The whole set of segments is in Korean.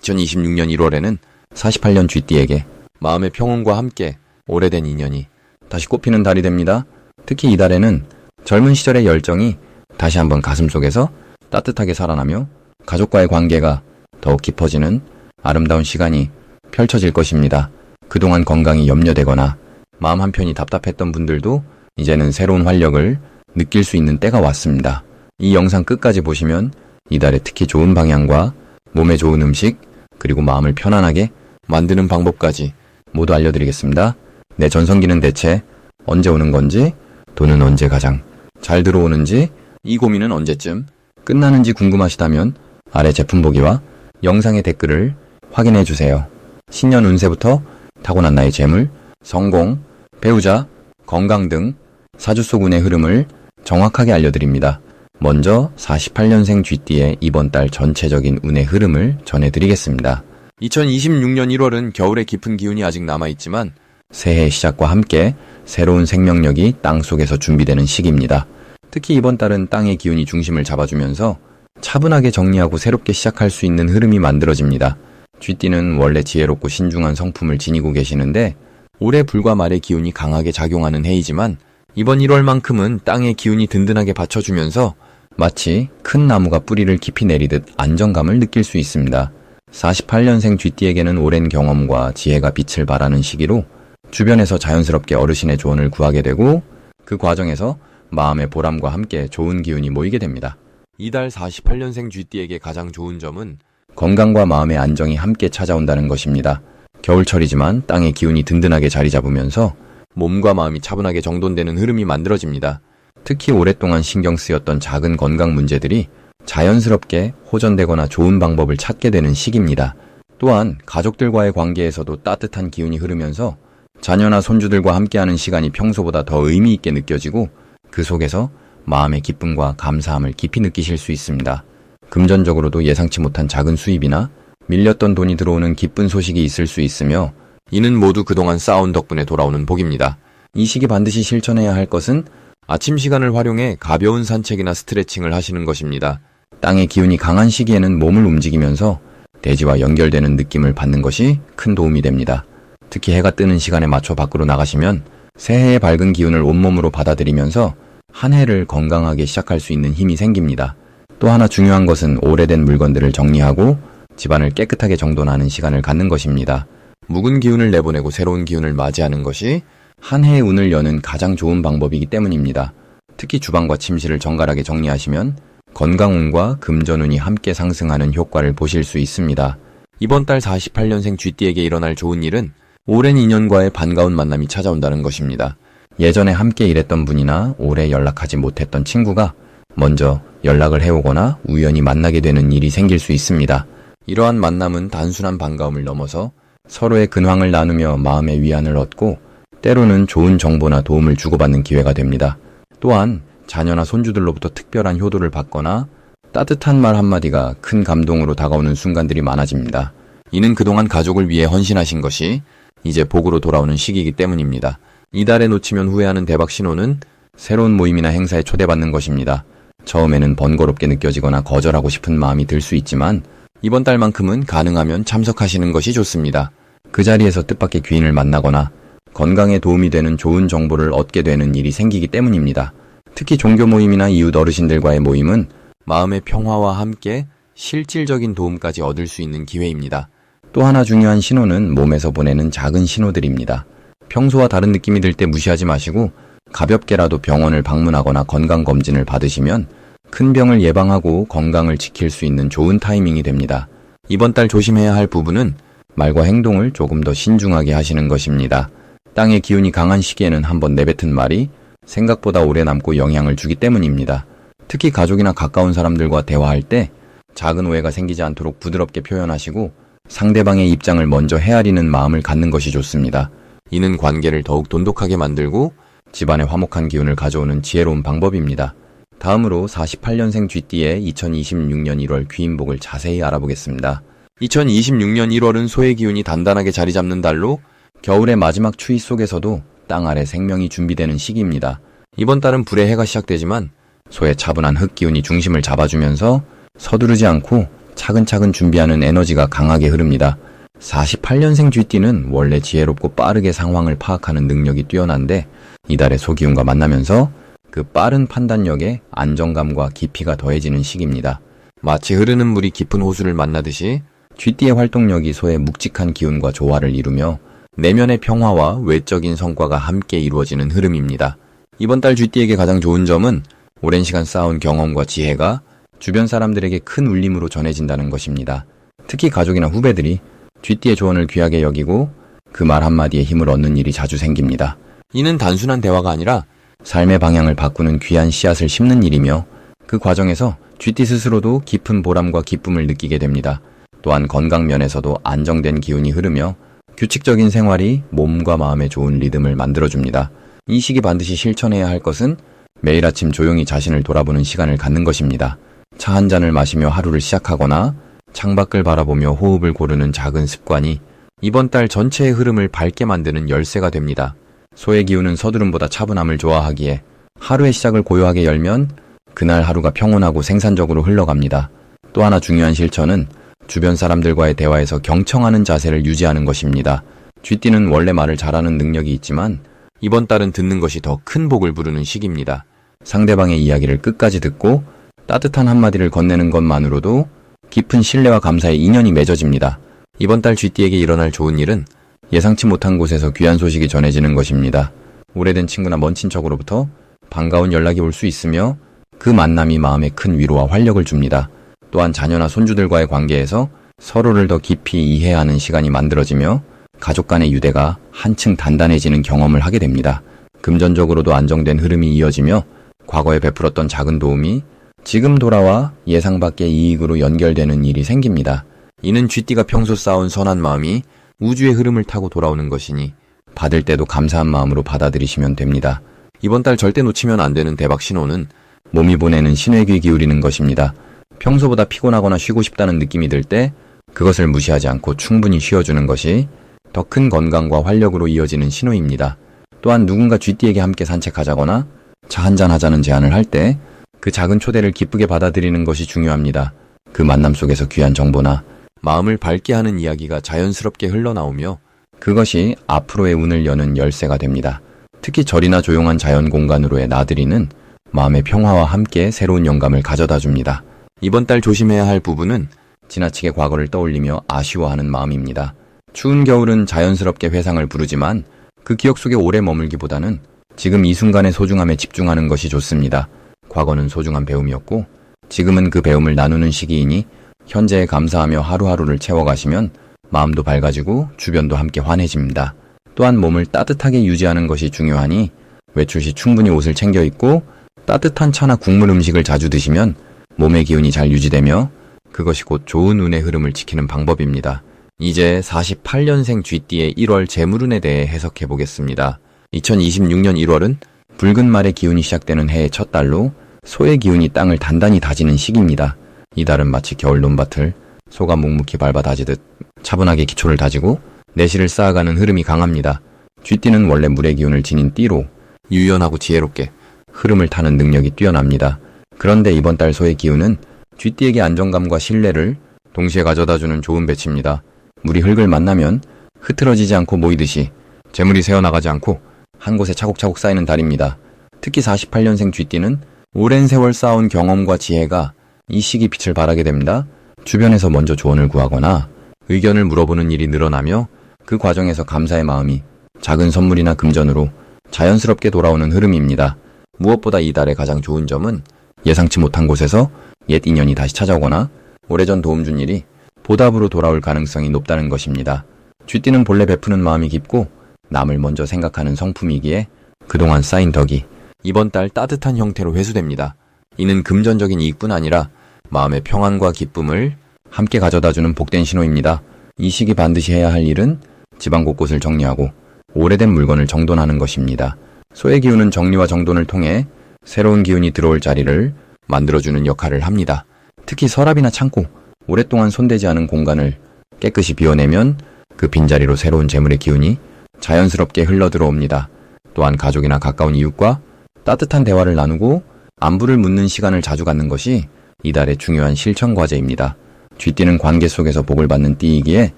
2026년 1월에는 48년 쥐띠에게 마음의 평온과 함께 오래된 인연이 다시 꽃피는 달이 됩니다. 특히 이 달에는 젊은 시절의 열정이 다시 한번 가슴속에서 따뜻하게 살아나며 가족과의 관계가 더욱 깊어지는 아름다운 시간이 펼쳐질 것입니다. 그동안 건강이 염려되거나 마음 한편이 답답했던 분들도 이제는 새로운 활력을 느낄 수 있는 때가 왔습니다. 이 영상 끝까지 보시면 이달에 특히 좋은 방향과 몸에 좋은 음식, 그리고 마음을 편안하게 만드는 방법까지 모두 알려드리겠습니다. 내 전성기는 대체 언제 오는 건지, 돈은 언제 가장 잘 들어오는지, 이 고민은 언제쯤 끝나는지 궁금하시다면 아래 제품 보기와 영상의 댓글을 확인해 주세요. 신년 운세부터 타고난 나의 재물, 성공, 배우자, 건강 등 사주 속 운의 흐름을 정확하게 알려드립니다. 먼저 48년생 쥐띠의 이번 달 전체적인 운의 흐름을 전해드리겠습니다. 2026년 1월은 겨울의 깊은 기운이 아직 남아있지만 새해 시작과 함께 새로운 생명력이 땅속에서 준비되는 시기입니다. 특히 이번 달은 땅의 기운이 중심을 잡아주면서 차분하게 정리하고 새롭게 시작할 수 있는 흐름이 만들어집니다. 쥐띠는 원래 지혜롭고 신중한 성품을 지니고 계시는데 올해 불과 말의 기운이 강하게 작용하는 해이지만 이번 1월만큼은 땅의 기운이 든든하게 받쳐주면서 마치 큰 나무가 뿌리를 깊이 내리듯 안정감을 느낄 수 있습니다. 48년생 쥐띠에게는 오랜 경험과 지혜가 빛을 발하는 시기로 주변에서 자연스럽게 어르신의 조언을 구하게 되고 그 과정에서 마음의 보람과 함께 좋은 기운이 모이게 됩니다. 이달 48년생 쥐띠에게 가장 좋은 점은 건강과 마음의 안정이 함께 찾아온다는 것입니다. 겨울철이지만 땅의 기운이 든든하게 자리 잡으면서 몸과 마음이 차분하게 정돈되는 흐름이 만들어집니다. 특히 오랫동안 신경 쓰였던 작은 건강 문제들이 자연스럽게 호전되거나 좋은 방법을 찾게 되는 시기입니다. 또한 가족들과의 관계에서도 따뜻한 기운이 흐르면서 자녀나 손주들과 함께하는 시간이 평소보다 더 의미 있게 느껴지고 그 속에서 마음의 기쁨과 감사함을 깊이 느끼실 수 있습니다. 금전적으로도 예상치 못한 작은 수입이나 밀렸던 돈이 들어오는 기쁜 소식이 있을 수 있으며 이는 모두 그동안 쌓아온 덕분에 돌아오는 복입니다. 이 시기 반드시 실천해야 할 것은 아침 시간을 활용해 가벼운 산책이나 스트레칭을 하시는 것입니다. 땅의 기운이 강한 시기에는 몸을 움직이면서 대지와 연결되는 느낌을 받는 것이 큰 도움이 됩니다. 특히 해가 뜨는 시간에 맞춰 밖으로 나가시면 새해의 밝은 기운을 온몸으로 받아들이면서 한 해를 건강하게 시작할 수 있는 힘이 생깁니다. 또 하나 중요한 것은 오래된 물건들을 정리하고 집안을 깨끗하게 정돈하는 시간을 갖는 것입니다. 묵은 기운을 내보내고 새로운 기운을 맞이하는 것이 한 해의 운을 여는 가장 좋은 방법이기 때문입니다. 특히 주방과 침실을 정갈하게 정리하시면 건강운과 금전운이 함께 상승하는 효과를 보실 수 있습니다. 이번 달 48년생 쥐띠에게 일어날 좋은 일은 오랜 인연과의 반가운 만남이 찾아온다는 것입니다. 예전에 함께 일했던 분이나 오래 연락하지 못했던 친구가 먼저 연락을 해오거나 우연히 만나게 되는 일이 생길 수 있습니다. 이러한 만남은 단순한 반가움을 넘어서 서로의 근황을 나누며 마음의 위안을 얻고 때로는 좋은 정보나 도움을 주고받는 기회가 됩니다. 또한 자녀나 손주들로부터 특별한 효도를 받거나 따뜻한 말 한마디가 큰 감동으로 다가오는 순간들이 많아집니다. 이는 그동안 가족을 위해 헌신하신 것이 이제 복으로 돌아오는 시기이기 때문입니다. 이달에 놓치면 후회하는 대박 신호는 새로운 모임이나 행사에 초대받는 것입니다. 처음에는 번거롭게 느껴지거나 거절하고 싶은 마음이 들 수 있지만 이번 달만큼은 가능하면 참석하시는 것이 좋습니다. 그 자리에서 뜻밖의 귀인을 만나거나 건강에 도움이 되는 좋은 정보를 얻게 되는 일이 생기기 때문입니다. 특히 종교 모임이나 이웃 어르신들과의 모임은 마음의 평화와 함께 실질적인 도움까지 얻을 수 있는 기회입니다. 또 하나 중요한 신호는 몸에서 보내는 작은 신호들입니다. 평소와 다른 느낌이 들 때 무시하지 마시고 가볍게라도 병원을 방문하거나 건강검진을 받으시면 큰 병을 예방하고 건강을 지킬 수 있는 좋은 타이밍이 됩니다. 이번 달 조심해야 할 부분은 말과 행동을 조금 더 신중하게 하시는 것입니다. 땅의 기운이 강한 시기에는 한번 내뱉은 말이 생각보다 오래 남고 영향을 주기 때문입니다. 특히 가족이나 가까운 사람들과 대화할 때 작은 오해가 생기지 않도록 부드럽게 표현하시고 상대방의 입장을 먼저 헤아리는 마음을 갖는 것이 좋습니다. 이는 관계를 더욱 돈독하게 만들고 집안에 화목한 기운을 가져오는 지혜로운 방법입니다. 다음으로 48년생 쥐띠의 2026년 1월 귀인복을 자세히 알아보겠습니다. 2026년 1월은 소의 기운이 단단하게 자리 잡는 달로 겨울의 마지막 추위 속에서도 땅 아래 생명이 준비되는 시기입니다. 이번 달은 불의 해가 시작되지만 소의 차분한 흙기운이 중심을 잡아주면서 서두르지 않고 차근차근 준비하는 에너지가 강하게 흐릅니다. 48년생 쥐띠는 원래 지혜롭고 빠르게 상황을 파악하는 능력이 뛰어난데 이달의 소기운과 만나면서 그 빠른 판단력에 안정감과 깊이가 더해지는 시기입니다. 마치 흐르는 물이 깊은 호수를 만나듯이 쥐띠의 활동력이 소의 묵직한 기운과 조화를 이루며 내면의 평화와 외적인 성과가 함께 이루어지는 흐름입니다. 이번 달 쥐띠에게 가장 좋은 점은 오랜 시간 쌓아온 경험과 지혜가 주변 사람들에게 큰 울림으로 전해진다는 것입니다. 특히 가족이나 후배들이 쥐띠의 조언을 귀하게 여기고 그 말 한마디에 힘을 얻는 일이 자주 생깁니다. 이는 단순한 대화가 아니라 삶의 방향을 바꾸는 귀한 씨앗을 심는 일이며 그 과정에서 쥐띠 스스로도 깊은 보람과 기쁨을 느끼게 됩니다. 또한 건강 면에서도 안정된 기운이 흐르며 규칙적인 생활이 몸과 마음에 좋은 리듬을 만들어줍니다. 이 시기 반드시 실천해야 할 것은 매일 아침 조용히 자신을 돌아보는 시간을 갖는 것입니다. 차 한 잔을 마시며 하루를 시작하거나 창밖을 바라보며 호흡을 고르는 작은 습관이 이번 달 전체의 흐름을 밝게 만드는 열쇠가 됩니다. 소의 기운은 서두름보다 차분함을 좋아하기에 하루의 시작을 고요하게 열면 그날 하루가 평온하고 생산적으로 흘러갑니다. 또 하나 중요한 실천은 주변 사람들과의 대화에서 경청하는 자세를 유지하는 것입니다. 쥐띠는 원래 말을 잘하는 능력이 있지만 이번 달은 듣는 것이 더 큰 복을 부르는 시기입니다. 상대방의 이야기를 끝까지 듣고 따뜻한 한마디를 건네는 것만으로도 깊은 신뢰와 감사의 인연이 맺어집니다. 이번 달 쥐띠에게 일어날 좋은 일은 예상치 못한 곳에서 귀한 소식이 전해지는 것입니다. 오래된 친구나 먼 친척으로부터 반가운 연락이 올 수 있으며 그 만남이 마음에 큰 위로와 활력을 줍니다. 또한 자녀나 손주들과의 관계에서 서로를 더 깊이 이해하는 시간이 만들어지며 가족 간의 유대가 한층 단단해지는 경험을 하게 됩니다. 금전적으로도 안정된 흐름이 이어지며 과거에 베풀었던 작은 도움이 지금 돌아와 예상 밖의 이익으로 연결되는 일이 생깁니다. 이는 쥐띠가 평소 쌓아온 선한 마음이 우주의 흐름을 타고 돌아오는 것이니 받을 때도 감사한 마음으로 받아들이시면 됩니다. 이번 달 절대 놓치면 안 되는 대박 신호는 몸이 보내는 신호에 귀 기울이는 것입니다. 평소보다 피곤하거나 쉬고 싶다는 느낌이 들 때 그것을 무시하지 않고 충분히 쉬어주는 것이 더 큰 건강과 활력으로 이어지는 신호입니다. 또한 누군가 쥐띠에게 함께 산책하자거나 차 한잔 하자는 제안을 할 때 그 작은 초대를 기쁘게 받아들이는 것이 중요합니다. 그 만남 속에서 귀한 정보나 마음을 밝게 하는 이야기가 자연스럽게 흘러나오며 그것이 앞으로의 운을 여는 열쇠가 됩니다. 특히 절이나 조용한 자연 공간으로의 나들이는 마음의 평화와 함께 새로운 영감을 가져다 줍니다. 이번 달 조심해야 할 부분은 지나치게 과거를 떠올리며 아쉬워하는 마음입니다. 추운 겨울은 자연스럽게 회상을 부르지만 그 기억 속에 오래 머물기보다는 지금 이 순간의 소중함에 집중하는 것이 좋습니다. 과거는 소중한 배움이었고 지금은 그 배움을 나누는 시기이니 현재에 감사하며 하루하루를 채워가시면 마음도 밝아지고 주변도 함께 환해집니다. 또한 몸을 따뜻하게 유지하는 것이 중요하니 외출 시 충분히 옷을 챙겨 입고 따뜻한 차나 국물 음식을 자주 드시면 몸의 기운이 잘 유지되며 그것이 곧 좋은 운의 흐름을 지키는 방법입니다. 이제 48년생 쥐띠의 1월 재물운에 대해 해석해 보겠습니다. 2026년 1월은 붉은 말의 기운이 시작되는 해의 첫 달로 소의 기운이 땅을 단단히 다지는 시기입니다. 이 달은 마치 겨울 논밭을 소가 묵묵히 밟아 다지듯 차분하게 기초를 다지고 내실을 쌓아가는 흐름이 강합니다. 쥐띠는 원래 물의 기운을 지닌 띠로 유연하고 지혜롭게 흐름을 타는 능력이 뛰어납니다. 그런데 이번 달 소의 기운은 쥐띠에게 안정감과 신뢰를 동시에 가져다주는 좋은 배치입니다. 물이 흙을 만나면 흐트러지지 않고 모이듯이 재물이 새어나가지 않고 한 곳에 차곡차곡 쌓이는 달입니다. 특히 48년생 쥐띠는 오랜 세월 쌓아온 경험과 지혜가 이 시기 빛을 발하게 됩니다. 주변에서 먼저 조언을 구하거나 의견을 물어보는 일이 늘어나며 그 과정에서 감사의 마음이 작은 선물이나 금전으로 자연스럽게 돌아오는 흐름입니다. 무엇보다 이달의 가장 좋은 점은 예상치 못한 곳에서 옛 인연이 다시 찾아오거나 오래전 도움 준 일이 보답으로 돌아올 가능성이 높다는 것입니다. 쥐띠는 본래 베푸는 마음이 깊고 남을 먼저 생각하는 성품이기에 그동안 쌓인 덕이 이번 달 따뜻한 형태로 회수됩니다. 이는 금전적인 이익뿐 아니라 마음의 평안과 기쁨을 함께 가져다주는 복된 신호입니다. 이 시기 반드시 해야 할 일은 집안 곳곳을 정리하고 오래된 물건을 정돈하는 것입니다. 소의 기운은 정리와 정돈을 통해 새로운 기운이 들어올 자리를 만들어주는 역할을 합니다. 특히 서랍이나 창고, 오랫동안 손대지 않은 공간을 깨끗이 비워내면 그 빈자리로 새로운 재물의 기운이 자연스럽게 흘러들어옵니다. 또한 가족이나 가까운 이웃과 따뜻한 대화를 나누고 안부를 묻는 시간을 자주 갖는 것이 이달의 중요한 실천 과제입니다. 쥐띠는 관계 속에서 복을 받는 띠이기에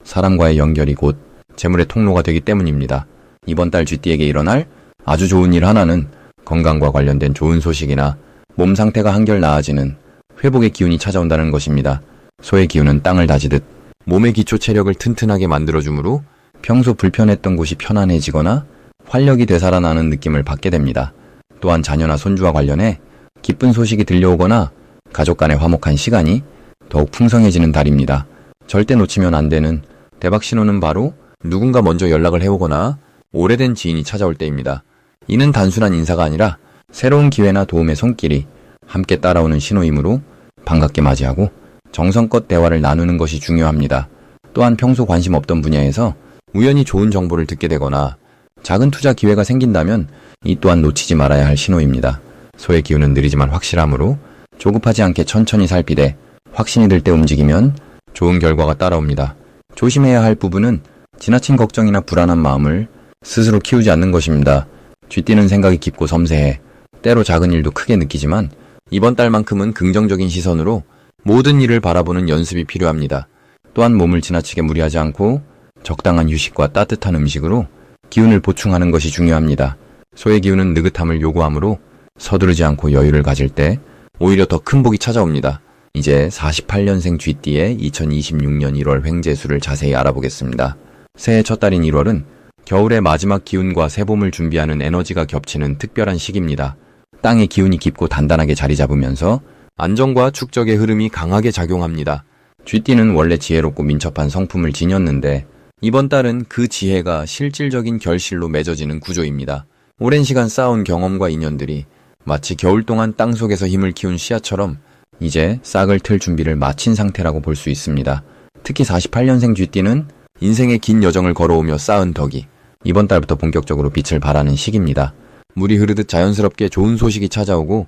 사람과의 연결이 곧 재물의 통로가 되기 때문입니다. 이번 달 쥐띠에게 일어날 아주 좋은 일 하나는 건강과 관련된 좋은 소식이나 몸 상태가 한결 나아지는 회복의 기운이 찾아온다는 것입니다. 소의 기운은 땅을 다지듯 몸의 기초 체력을 튼튼하게 만들어주므로 평소 불편했던 곳이 편안해지거나 활력이 되살아나는 느낌을 받게 됩니다. 또한 자녀나 손주와 관련해 기쁜 소식이 들려오거나 가족 간의 화목한 시간이 더욱 풍성해지는 달입니다. 절대 놓치면 안 되는 대박 신호는 바로 누군가 먼저 연락을 해오거나 오래된 지인이 찾아올 때입니다. 이는 단순한 인사가 아니라 새로운 기회나 도움의 손길이 함께 따라오는 신호이므로 반갑게 맞이하고 정성껏 대화를 나누는 것이 중요합니다. 또한 평소 관심 없던 분야에서 우연히 좋은 정보를 듣게 되거나 작은 투자 기회가 생긴다면 이 또한 놓치지 말아야 할 신호입니다. 소의 기운은 느리지만 확실하므로 조급하지 않게 천천히 살피되 확신이 들 때 움직이면 좋은 결과가 따라옵니다. 조심해야 할 부분은 지나친 걱정이나 불안한 마음을 스스로 키우지 않는 것입니다. 쥐띠는 생각이 깊고 섬세해 때로 작은 일도 크게 느끼지만 이번 달만큼은 긍정적인 시선으로 모든 일을 바라보는 연습이 필요합니다. 또한 몸을 지나치게 무리하지 않고 적당한 휴식과 따뜻한 음식으로 기운을 보충하는 것이 중요합니다. 소의 기운은 느긋함을 요구하므로 서두르지 않고 여유를 가질 때 오히려 더 큰 복이 찾아옵니다. 이제 48년생 쥐띠의 2026년 1월 횡재수를 자세히 알아보겠습니다. 새해 첫 달인 1월은 겨울의 마지막 기운과 새봄을 준비하는 에너지가 겹치는 특별한 시기입니다. 땅의 기운이 깊고 단단하게 자리 잡으면서 안정과 축적의 흐름이 강하게 작용합니다. 쥐띠는 원래 지혜롭고 민첩한 성품을 지녔는데 이번 달은 그 지혜가 실질적인 결실로 맺어지는 구조입니다. 오랜 시간 쌓아온 경험과 인연들이 마치 겨울 동안 땅속에서 힘을 키운 씨앗처럼 이제 싹을 틀 준비를 마친 상태라고 볼 수 있습니다. 특히 48년생 쥐띠는 인생의 긴 여정을 걸어오며 쌓은 덕이 이번 달부터 본격적으로 빛을 발하는 시기입니다. 물이 흐르듯 자연스럽게 좋은 소식이 찾아오고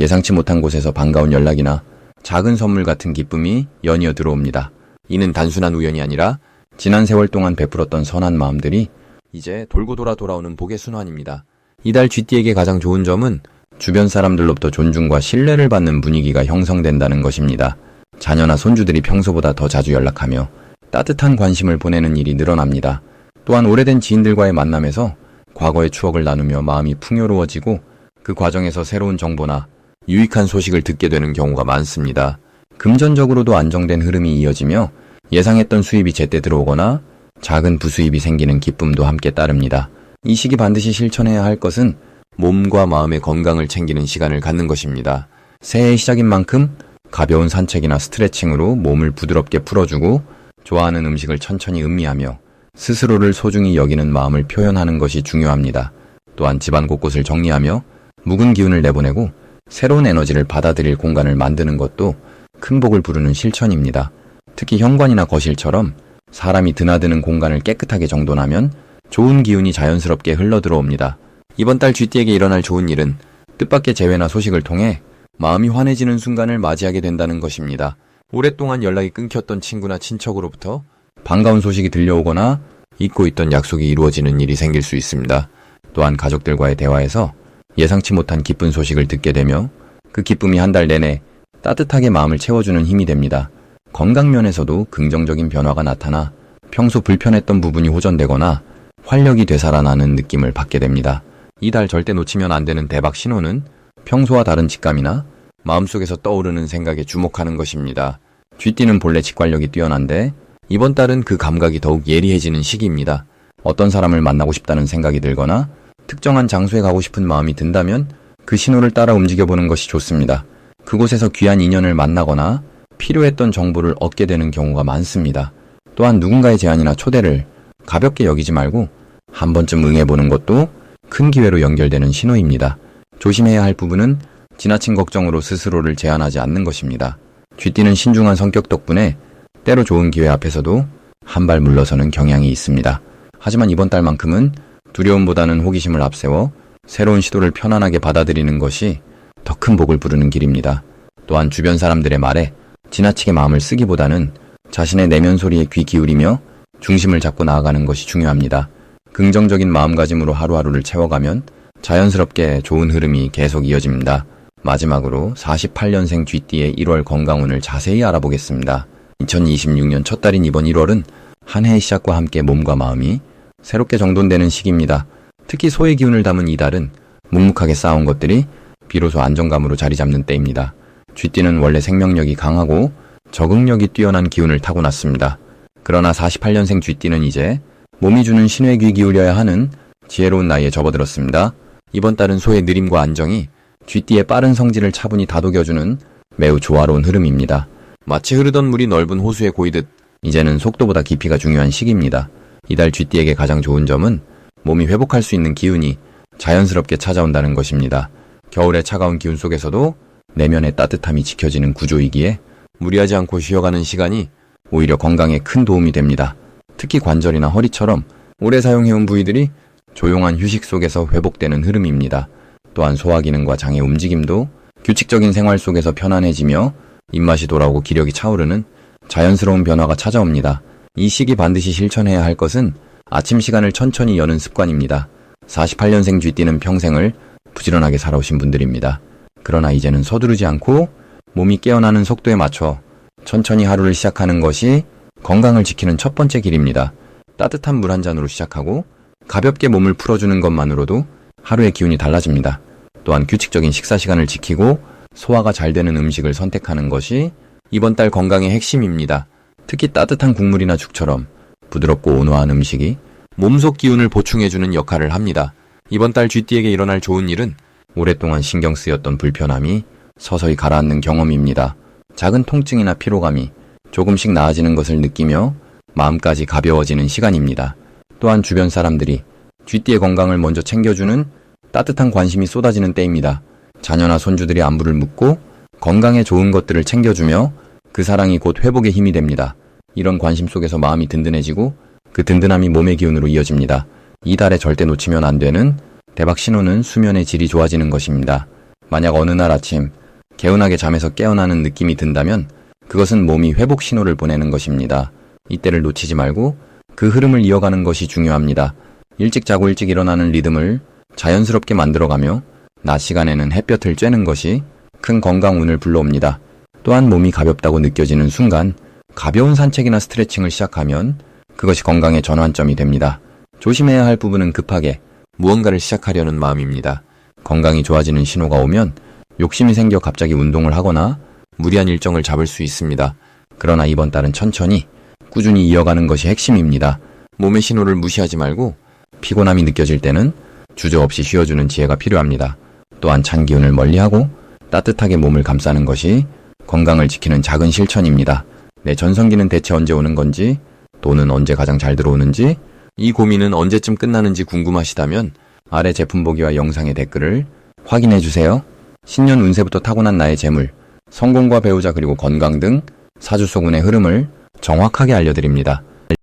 예상치 못한 곳에서 반가운 연락이나 작은 선물 같은 기쁨이 연이어 들어옵니다. 이는 단순한 우연이 아니라 지난 세월 동안 베풀었던 선한 마음들이 이제 돌고 돌아 돌아오는 복의 순환입니다. 이달 쥐띠에게 가장 좋은 점은 주변 사람들로부터 존중과 신뢰를 받는 분위기가 형성된다는 것입니다. 자녀나 손주들이 평소보다 더 자주 연락하며 따뜻한 관심을 보내는 일이 늘어납니다. 또한 오래된 지인들과의 만남에서 과거의 추억을 나누며 마음이 풍요로워지고 그 과정에서 새로운 정보나 유익한 소식을 듣게 되는 경우가 많습니다. 금전적으로도 안정된 흐름이 이어지며 예상했던 수입이 제때 들어오거나 작은 부수입이 생기는 기쁨도 함께 따릅니다. 이 시기 반드시 실천해야 할 것은 몸과 마음의 건강을 챙기는 시간을 갖는 것입니다. 새해의 시작인 만큼 가벼운 산책이나 스트레칭으로 몸을 부드럽게 풀어주고 좋아하는 음식을 천천히 음미하며 스스로를 소중히 여기는 마음을 표현하는 것이 중요합니다. 또한 집안 곳곳을 정리하며 묵은 기운을 내보내고 새로운 에너지를 받아들일 공간을 만드는 것도 큰 복을 부르는 실천입니다. 특히 현관이나 거실처럼 사람이 드나드는 공간을 깨끗하게 정돈하면 좋은 기운이 자연스럽게 흘러들어옵니다. 이번 달 쥐띠에게 일어날 좋은 일은 뜻밖의 재회나 소식을 통해 마음이 환해지는 순간을 맞이하게 된다는 것입니다. 오랫동안 연락이 끊겼던 친구나 친척으로부터 반가운 소식이 들려오거나 잊고 있던 약속이 이루어지는 일이 생길 수 있습니다. 또한 가족들과의 대화에서 예상치 못한 기쁜 소식을 듣게 되며 그 기쁨이 한 달 내내 따뜻하게 마음을 채워주는 힘이 됩니다. 건강 면에서도 긍정적인 변화가 나타나 평소 불편했던 부분이 호전되거나 활력이 되살아나는 느낌을 받게 됩니다. 이달 절대 놓치면 안 되는 대박 신호는 평소와 다른 직감이나 마음속에서 떠오르는 생각에 주목하는 것입니다. 쥐띠는 본래 직관력이 뛰어난데 이번 달은 그 감각이 더욱 예리해지는 시기입니다. 어떤 사람을 만나고 싶다는 생각이 들거나 특정한 장소에 가고 싶은 마음이 든다면 그 신호를 따라 움직여보는 것이 좋습니다. 그곳에서 귀한 인연을 만나거나 필요했던 정보를 얻게 되는 경우가 많습니다. 또한 누군가의 제안이나 초대를 가볍게 여기지 말고 한 번쯤 응해보는 것도 큰 기회로 연결되는 신호입니다. 조심해야 할 부분은 지나친 걱정으로 스스로를 제한하지 않는 것입니다. 쥐띠는 신중한 성격 덕분에 때로 좋은 기회 앞에서도 한 발 물러서는 경향이 있습니다. 하지만 이번 달만큼은 두려움보다는 호기심을 앞세워 새로운 시도를 편안하게 받아들이는 것이 더 큰 복을 부르는 길입니다. 또한 주변 사람들의 말에 지나치게 마음을 쓰기보다는 자신의 내면 소리에 귀 기울이며 중심을 잡고 나아가는 것이 중요합니다. 긍정적인 마음가짐으로 하루하루를 채워가면 자연스럽게 좋은 흐름이 계속 이어집니다. 마지막으로 48년생 쥐띠의 1월 건강운을 자세히 알아보겠습니다. 2026년 첫 달인 이번 1월은 한 해의 시작과 함께 몸과 마음이 새롭게 정돈되는 시기입니다. 특히 소의 기운을 담은 이달은 묵묵하게 쌓아온 것들이 비로소 안정감으로 자리 잡는 때입니다. 쥐띠는 원래 생명력이 강하고 적응력이 뛰어난 기운을 타고났습니다. 그러나 48년생 쥐띠는 이제 몸이 주는 신호에 귀 기울여야 하는 지혜로운 나이에 접어들었습니다. 이번 달은 소의 느림과 안정이 쥐띠의 빠른 성질을 차분히 다독여주는 매우 조화로운 흐름입니다. 마치 흐르던 물이 넓은 호수에 고이듯 이제는 속도보다 깊이가 중요한 시기입니다. 이달 쥐띠에게 가장 좋은 점은 몸이 회복할 수 있는 기운이 자연스럽게 찾아온다는 것입니다. 겨울의 차가운 기운 속에서도 내면의 따뜻함이 지켜지는 구조이기에 무리하지 않고 쉬어가는 시간이 오히려 건강에 큰 도움이 됩니다. 특히 관절이나 허리처럼 오래 사용해온 부위들이 조용한 휴식 속에서 회복되는 흐름입니다. 또한 소화기능과 장의 움직임도 규칙적인 생활 속에서 편안해지며 입맛이 돌아오고 기력이 차오르는 자연스러운 변화가 찾아옵니다. 이 시기 반드시 실천해야 할 것은 아침 시간을 천천히 여는 습관입니다. 48년생 쥐띠는 평생을 부지런하게 살아오신 분들입니다. 그러나 이제는 서두르지 않고 몸이 깨어나는 속도에 맞춰 천천히 하루를 시작하는 것이 건강을 지키는 첫 번째 길입니다. 따뜻한 물 한 잔으로 시작하고 가볍게 몸을 풀어주는 것만으로도 하루의 기운이 달라집니다. 또한 규칙적인 식사 시간을 지키고 소화가 잘 되는 음식을 선택하는 것이 이번 달 건강의 핵심입니다. 특히 따뜻한 국물이나 죽처럼 부드럽고 온화한 음식이 몸속 기운을 보충해주는 역할을 합니다. 이번 달 쥐띠에게 일어날 좋은 일은 오랫동안 신경 쓰였던 불편함이 서서히 가라앉는 경험입니다. 작은 통증이나 피로감이 조금씩 나아지는 것을 느끼며 마음까지 가벼워지는 시간입니다. 또한 주변 사람들이 쥐띠의 건강을 먼저 챙겨주는 따뜻한 관심이 쏟아지는 때입니다. 자녀나 손주들이 안부를 묻고 건강에 좋은 것들을 챙겨주며 그 사랑이 곧 회복의 힘이 됩니다. 이런 관심 속에서 마음이 든든해지고 그 든든함이 몸의 기운으로 이어집니다. 이 달에 절대 놓치면 안 되는 대박 신호는 수면의 질이 좋아지는 것입니다. 만약 어느 날 아침 개운하게 잠에서 깨어나는 느낌이 든다면 그것은 몸이 회복 신호를 보내는 것입니다. 이때를 놓치지 말고 그 흐름을 이어가는 것이 중요합니다. 일찍 자고 일찍 일어나는 리듬을 자연스럽게 만들어가며 낮 시간에는 햇볕을 쬐는 것이 큰 건강운을 불러옵니다. 또한 몸이 가볍다고 느껴지는 순간 가벼운 산책이나 스트레칭을 시작하면 그것이 건강의 전환점이 됩니다. 조심해야 할 부분은 급하게 무언가를 시작하려는 마음입니다. 건강이 좋아지는 신호가 오면 욕심이 생겨 갑자기 운동을 하거나 무리한 일정을 잡을 수 있습니다. 그러나 이번 달은 천천히 꾸준히 이어가는 것이 핵심입니다. 몸의 신호를 무시하지 말고 피곤함이 느껴질 때는 주저없이 쉬어주는 지혜가 필요합니다. 또한 찬 기운을 멀리하고 따뜻하게 몸을 감싸는 것이 건강을 지키는 작은 실천입니다. 내 전성기는 대체 언제 오는 건지, 돈은 언제 가장 잘 들어오는지, 이 고민은 언제쯤 끝나는지 궁금하시다면 아래 제품 보기와 영상의 댓글을 확인해주세요. 신년 운세부터 타고난 나의 재물, 성공과 배우자 그리고 건강 등 사주소군의 흐름을 정확하게 알려드립니다.